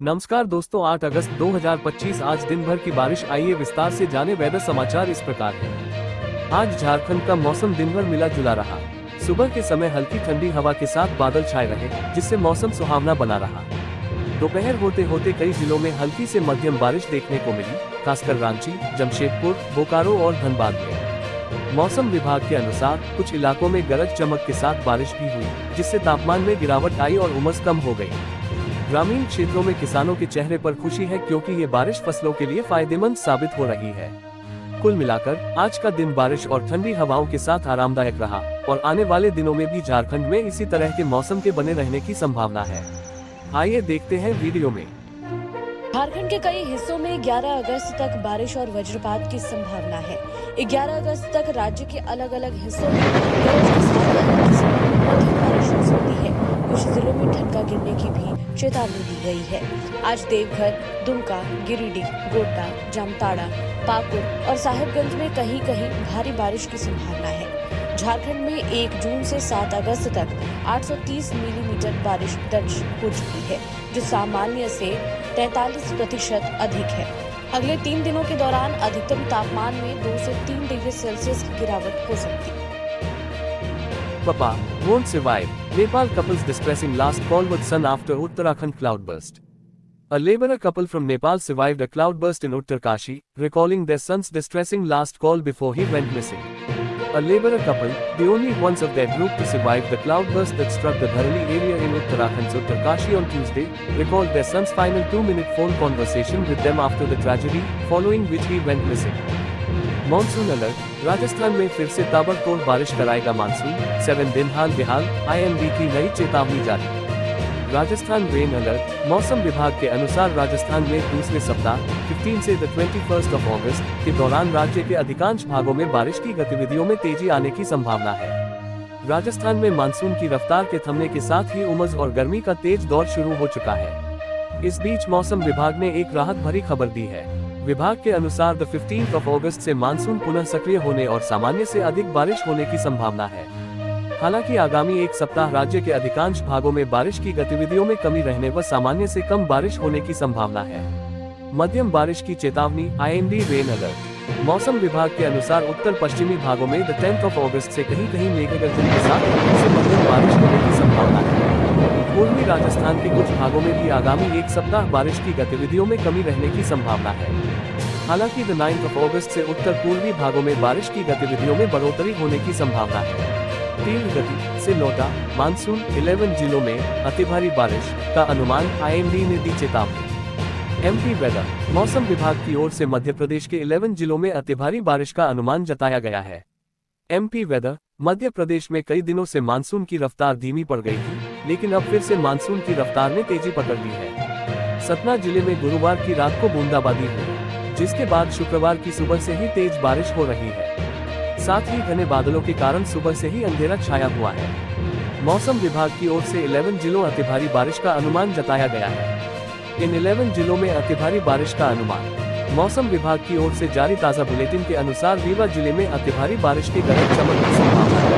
नमस्कार दोस्तों, 8 अगस्त 2025 आज दिन भर की बारिश। आइए विस्तार से जाने वेदर समाचार इस प्रकार है। आज झारखंड का मौसम दिन भर मिला जुला रहा। सुबह के समय हल्की ठंडी हवा के साथ बादल छाए रहे, जिससे मौसम सुहावना बना रहा। दोपहर होते होते कई जिलों में हल्की से मध्यम बारिश देखने को मिली, खासकर रांची, जमशेदपुर, बोकारो और धनबाद में। मौसम विभाग के अनुसार कुछ इलाकों में गरज चमक के साथ बारिश भी हुई, जिससे तापमान में गिरावट आई और उमस कम हो गई। ग्रामीण क्षेत्रों में किसानों के चेहरे पर खुशी है, क्योंकि ये बारिश फसलों के लिए फायदेमंद साबित हो रही है। कुल मिलाकर आज का दिन बारिश और ठंडी हवाओं के साथ आरामदायक रहा और आने वाले दिनों में भी झारखंड में इसी तरह के मौसम के बने रहने की संभावना है। आइए देखते हैं वीडियो में। झारखंड के कई हिस्सों में 11 अगस्त तक बारिश और वज्रपात की संभावना है। 11 अगस्त तक राज्य के अलग अलग हिस्सों में गरज के साथ हल्की से मध्यम बारिश हो सकती है। कुछ जिलों में ठनका गिरने की भी चेतावनी दी गई है। आज देवघर, दुमका, गिरिडीह, गोड्डा, जामताड़ा, पाकुड़ और साहिबगंज में कहीं कहीं भारी बारिश की संभावना है। झारखंड में 1 जून से 7 अगस्त तक 830 मिलीमीटर बारिश दर्ज हो चुकी है, जो सामान्य से 43% अधिक है। अगले 3 दिनों के दौरान अधिकतम तापमान में 2 से 3 डिग्री सेल्सियस की गिरावट हो सकती है। Papa won't survive. Nepal couple's distressing last call with sun after Uttarakhand cloudburst. A laborer couple from Nepal survived a cloudburst in Uttarkashi, recalling their son's distressing last call before he went missing. A laborer couple, the only ones of their group to survive the cloudburst that struck the Dharali area in Uttarakhand's Uttarkashi on Tuesday, recalled their son's final 2-minute phone conversation with them after the tragedy, following which he went missing. Monsoon alert. Rajasthan में फिर से ताबड़तोड़ बारिश कराएगा monsoon, 7 दिन हाल बेहाल, IMD की नई चेतावनी जारी। Rajasthan rain alert. मौसम विभाग के अनुसार राजस्थान में दूसरे सप्ताह 15 से 21 अगस्त के दौरान राज्य के अधिकांश भागों में बारिश की गतिविधियों में तेजी आने की संभावना है। राजस्थान में मानसून की रफ्तार के थमने के साथ ही उमस और गर्मी का तेज दौर शुरू हो चुका है। इस बीच मौसम विभाग ने एक राहत भरी खबर दी है। विभाग के अनुसार 15 अगस्त से मानसून पुनः सक्रिय होने और सामान्य से अधिक बारिश होने की संभावना है। हालांकि आगामी एक सप्ताह राज्य के अधिकांश भागों में बारिश की गतिविधियों में कमी रहने व सामान्य से कम बारिश होने की संभावना है। मध्यम बारिश की चेतावनी, IMD रेन अलर्ट। मौसम विभाग के अनुसार उत्तर पश्चिमी भागों में 10 अगस्त से कहीं कहीं मेघगर्जन के साथ हल्की से मध्यम बारिश होने की संभावना है। पूर्वी राजस्थान के कुछ भागों में भी आगामी एक सप्ताह बारिश की गतिविधियों में कमी रहने की संभावना है। हालांकि 9 अगस्त से उत्तर पूर्वी भागों में बारिश की गतिविधियों में बढ़ोतरी होने की संभावना है। तीव्र गति से लौटा मानसून, 11 जिलों में अतिभारी बारिश का अनुमान, IMD ने दी चेतावनी। MP weather. मौसम विभाग की ओर से मध्य प्रदेश के 11 जिलों में अतिभारी बारिश का अनुमान जताया गया है। MP weather. मध्य प्रदेश में कई दिनों से मानसून की रफ्तार धीमी पड़ गई थी, लेकिन अब फिर से मानसून की रफ्तार ने तेजी पकड़ ली है। सतना जिले में गुरुवार की रात को बूंदाबांदी हुई, जिसके बाद शुक्रवार की सुबह से ही तेज बारिश हो रही है। साथ ही घने बादलों के कारण सुबह से ही अंधेरा छाया हुआ है। मौसम विभाग की ओर से 11 जिलों अतिभारी बारिश का अनुमान जताया गया है। इन 11 जिलों में अतिभारी बारिश का अनुमान। मौसम विभाग की ओर से जारी ताज़ा बुलेटिन के अनुसार रीवा जिले में अतिभारी बारिश की गरज चमक की संभावना है।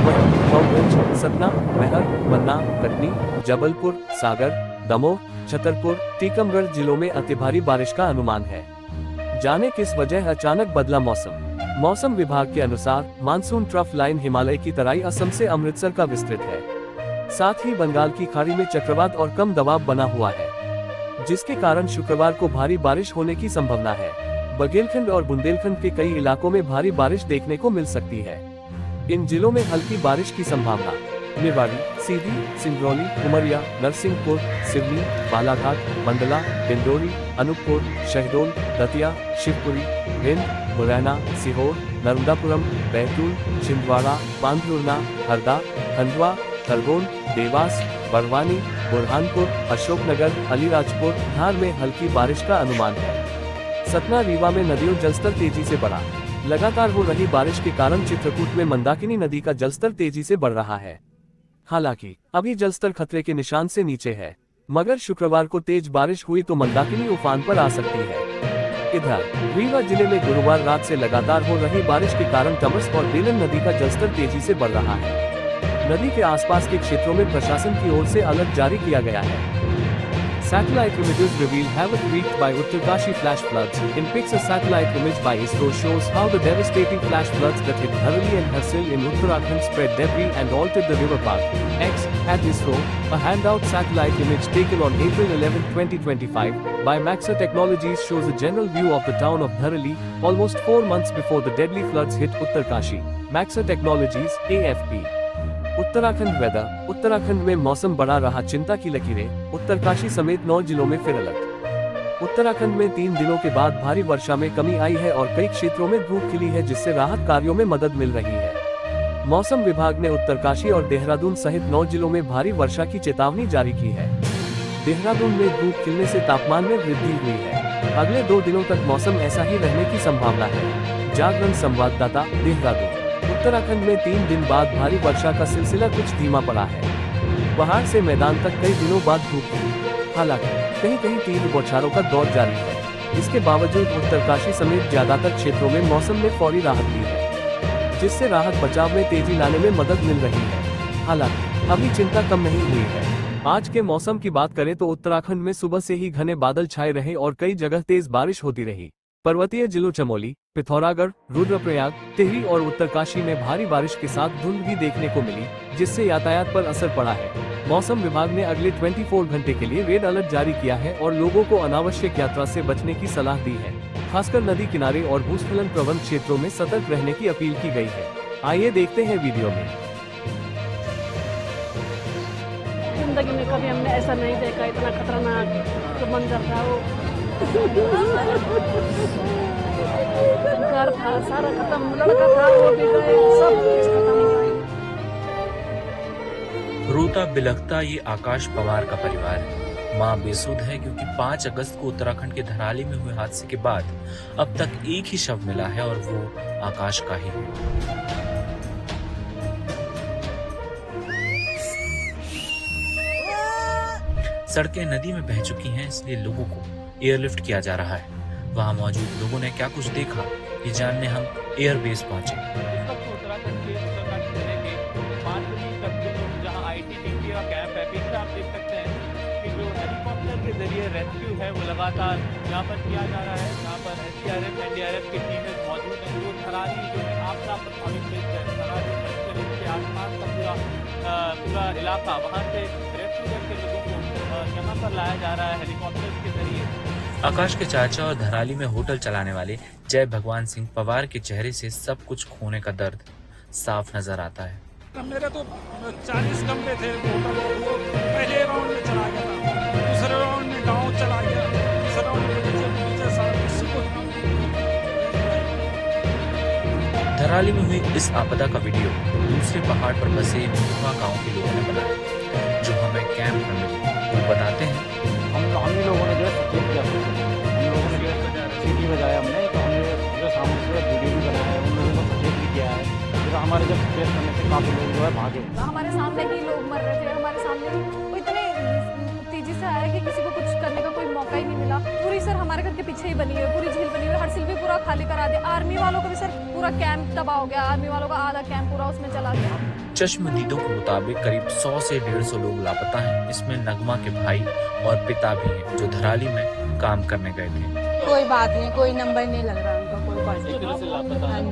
वहीं मऊगंज, सतना, महर, पन्ना, कटनी, जबलपुर, सागर, दमोह, छतरपुर, टीकमगढ़ जिलों में अतिभारी बारिश का अनुमान है। जाने किस वजह अचानक बदला मौसम। मौसम विभाग के अनुसार मानसून ट्रफ लाइन हिमालय की तराई असम से अमृतसर का विस्तृत है। साथ ही बंगाल की खाड़ी में चक्रवात और कम दबाव बना हुआ है, जिसके कारण शुक्रवार को भारी बारिश होने की संभावना है। बघेलखंड और बुंदेलखंड के कई इलाकों में भारी बारिश देखने को मिल सकती है। इन जिलों में हल्की बारिश की संभावना। निवाड़ी, सीधी, सिंगरौली, उमरिया, नरसिंहपुर, सिवनी, बालाघाट, मंडला, डिंडोरी, अनूपपुर, शहडोल, दतिया, शिवपुरी, भिंड, मुरैना, सीहोर, नर्मदापुरम, बैतूल, छिंदवाड़ा, पांचुर्ना, हरदा, खंडवा, खरगोन, देवास, बड़वानी, बुरहानपुर, अशोकनगर, अलीराजपुर, धार में हल्की बारिश का अनुमान है। सतना, रीवा में नदियों जलस्तर तेजी से बढ़ा। लगातार हो रही बारिश के कारण चित्रकूट में मंदाकिनी नदी का जलस्तर तेजी से बढ़ रहा है। हालांकि अभी जलस्तर खतरे के निशान से नीचे है, मगर शुक्रवार को तेज बारिश हुई तो मंदाकिनी उफान पर आ सकती है। इधर रीवा जिले में गुरुवार रात से लगातार हो रही बारिश के कारण तमस और बेलन नदी का जलस्तर तेजी से बढ़ रहा है। नदी के आसपास के क्षेत्रों में प्रशासन की ओर से अलर्ट जारी किया गया है। Satellite images reveal havoc wreaked by Uttarkashi flash floods. In pics, a satellite image by ISRO shows how the devastating flash floods that hit Dharali and Harsil in Uttarakhand spread debris and altered the river path. At ISRO, a handout satellite image taken on April 11, 2025, by Maxar Technologies shows a general view of the town of Dharali, almost 4 months before the deadly floods hit Uttarkashi. Maxar Technologies, AFP. Uttarakhand weather. Uttarakhand में मौसम बढ़ा रहा चिंता की लकीरें, उत्तरकाशी समेत 9 जिलों में फिर अलर्ट। उत्तराखंड में 3 दिनों के बाद भारी वर्षा में कमी आई है और कई क्षेत्रों में धूप खिली है, जिससे राहत कार्यों में मदद मिल रही है। मौसम विभाग ने उत्तरकाशी और देहरादून सहित 9 जिलों में भारी वर्षा की चेतावनी जारी की है। देहरादून में धूप खिलने से तापमान में वृद्धि हुई है। अगले 2 दिनों तक मौसम ऐसा ही रहने की संभावना है। जागरण संवाददाता, देहरादून। उत्तराखंड में 3 दिन बाद भारी वर्षा का सिलसिला कुछ धीमा पड़ा है। पहाड़ से मैदान तक कई दिनों बाद धूप खिली। हालांकि कहीं कहीं तीव्र बौछारों का दौर जारी है। इसके बावजूद उत्तरकाशी समेत ज्यादातर क्षेत्रों में मौसम ने फौरी राहत दी है, जिससे राहत बचाव में तेजी लाने में मदद मिल रही है। हालांकि अभी चिंता कम नहीं हुई है। आज के मौसम की बात करें तो उत्तराखंड में सुबह से ही घने बादल छाए रहे और कई जगह तेज बारिश होती रही। पर्वतीय जिलों चमोली, पिथौरागढ़, रुद्रप्रयाग, टिहरी और उत्तरकाशी में भारी बारिश के साथ धुंध भी देखने को मिली, जिससे यातायात पर असर पड़ा है। मौसम विभाग ने अगले 24 घंटे के लिए रेड अलर्ट जारी किया है और लोगों को अनावश्यक यात्रा से बचने की सलाह दी है। खासकर नदी किनारे और भूस्खलन प्रवण क्षेत्रों में सतर्क रहने की अपील की गई है। आइए देखते हैं वीडियो में। जिंदगी में कभी हमने ऐसा नहीं देखा, इतना खतरनाक जो मंजर था वो। घर था सारा खत्म, लड़का था वो भी गए, सब कुछ खत्म हो गया। रोता बिलखता ये आकाश पवार का परिवार है। मां बेसुध है क्योंकि 5 अगस्त को उत्तराखंड के धराली में हुए हादसे के बाद अब तक एक ही शव मिला है और वो आकाश का ही है। सड़कें नदी में बह चुकी हैं, इसलिए लोगों को एयरलिफ्ट किया जा रहा है। वहां मौजूद लोगों ने क्या कुछ देखा, ये जानने हम एयरबेस पहुंचे। उत्तराखंड के उत्तरकाशी जिले के 5 तक जहां ITBP का कैंप है, पीछे आप देख सकते हैं कि जो हेलीकॉप्टर के जरिए रेस्क्यू है वो लगातार यहाँ पर किया जा रहा है। यहाँ पर SDRF, NDRF की टीमें मौजूद हैं। जो थराली जो आपदा प्रभावित क्षेत्र है, थराली के आसपास का पूरा इलाका, वहाँ से रेस्क्यू करके लोगों को यहाँ पर लाया जा रहा है हेलीकॉप्टर के जरिए। आकाश के चाचा और धराली में होटल चलाने वाले जय भगवान सिंह पवार के चेहरे से सब कुछ खोने का दर्द साफ नजर आता है। मेरे तो 40 कमरे थे होटल, वो पहले राउंड में चला गया था, दूसरे राउंड में गांव चला गया, तीसरे राउंड में धराली में हुई इस आपदा का वीडियो दूसरे पहाड़ पर बसे मुखवा गांव के लोगों ने बनाया, जो हमें कैंप में मिले। वो बताते हैं, हम ही लोगों ने जो सचेत किया, हम लोगों ने सीटी बजाया, हमने तो हमने जो सामने से वीडियो भी बनाया है, उन लोगों को सचेत भी किया है। फिर हमारे जब स्पेस करने से काफ़ी लोग जो है भागे। हमारे सामने ही लोग मर रहे थे, हमारे सामने वो इतने तेजी से आया कि किसी को कुछ करने का कोई मौका ही नहीं मिला। पूरी सर हमारे घर के पीछे ही बनी है, पूरी झील बनी हुई है, हरसिल भी पूरा खाली करा दिया। आर्मी वालों का भी सर पूरा कैंप तबाह हो गया, आर्मी वालों का आधा कैंप पूरा उसमें चला गया। चश्मदीदों के मुताबिक करीब 100 से 150 लोग लापता हैं। इसमें नगमा के भाई और पिता भी हैं, जो धराली में काम करने गए थे। कोई बात नहीं, कोई नंबर नहीं लग रहा उनका, कोई बात एक तरह से लापता है।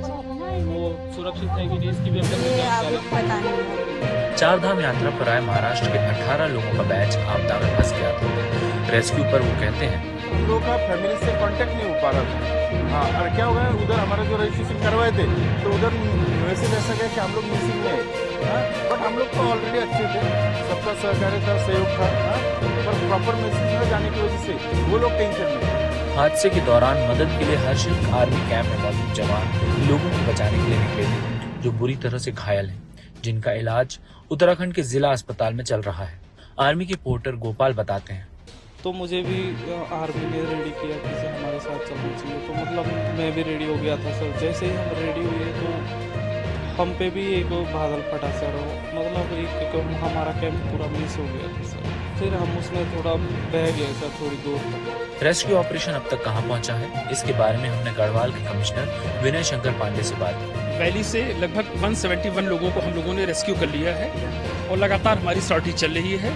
वो सुरक्षित है कि नहीं, इसकी भी नहीं, पता नहीं। 4 धाम यात्रा पर आए महाराष्ट्र के 18 लोगों का बैच आपदा में फंस गया था। रेस्क्यू पर वो कहते हैं, हम लोग का फैमिली से कांटेक्ट नहीं हो पा रहा था। हाँ, और क्या हो गया, उधर हमारा जो रजिस्ट्रेशन करवाए थे तो उधर मैसेज ऐसा गया कि हम लोग मिसिंग है। बट हम लोग तो ऑलरेडी अच्छे थे, सबका सहकार्य था, सहयोग था, पर प्रॉपर मैसेज न जाने की वजह से वो लोग टेंशन में। हादसे के दौरान मदद के लिए हर्षिल आर्मी कैंप में मौजूद जवान लोगों को बचाने के लिए निकले थे, जो बुरी तरह से घायल हैं, जिनका इलाज उत्तराखंड के जिला अस्पताल में चल रहा है। आर्मी के पोर्टर गोपाल बताते हैं, तो मुझे भी आर्मी ने रेडी किया कि सर हमारे साथ चलना चाहिए, तो मतलब मैं भी रेडी हो गया था सर। जैसे ही हम रेडी हुए तो हम पे भी एक बादल फटा सर, मतलब एक हमारा कैंप पूरा मिस हो गया था सर। फिर हम उसमें थोड़ा बह गए सर, थोड़ी दूर तक। रेस्क्यू ऑपरेशन अब तक कहां पहुंचा है, इसके बारे में हमने गढ़वाल के कमिश्नर विनय शंकर पांडे से बात की। वैली से लगभग 171 लोगों को हम लोगों ने रेस्क्यू कर लिया है और लगातार हमारी सॉर्टी चल रही है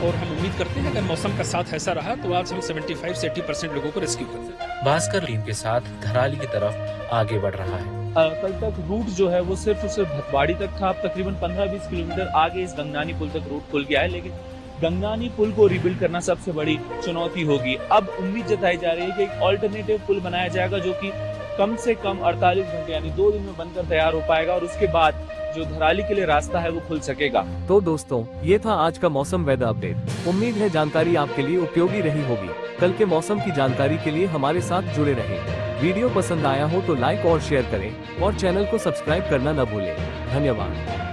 और हम उम्मीद करते हैं अगर मौसम का साथ ऐसा रहा तो आज हम 75 से 80% लोगों को रेस्क्यू कर देंगे। भास्कर टीम के साथ धराली की तरफ आगे बढ़ रहा है। कल तक रूट जो है वो सिर्फ भटवाड़ी तक था, अब तकरीबन 15-20 किलोमीटर आगे इस गंगनानी पुल तक रूट खुल गया है, लेकिन गंगनानी पुल को रिबिल्ड करना सबसे बड़ी चुनौती होगी। अब उम्मीद जताई जा रही है कि एक ऑल्टरनेटिव पुल बनाया जाएगा जो कि कम से कम 48 घंटे यानी 2 दिन में बनकर तैयार हो पाएगा और उसके बाद जो धराली के लिए रास्ता है वो खुल सकेगा। तो दोस्तों, ये था आज का मौसम वेदर अपडेट। उम्मीद है जानकारी आपके लिए उपयोगी रही होगी। कल के मौसम की जानकारी के लिए हमारे साथ जुड़े रहें। वीडियो पसंद आया हो तो लाइक और शेयर करें और चैनल को सब्सक्राइब करना न भूलें। धन्यवाद।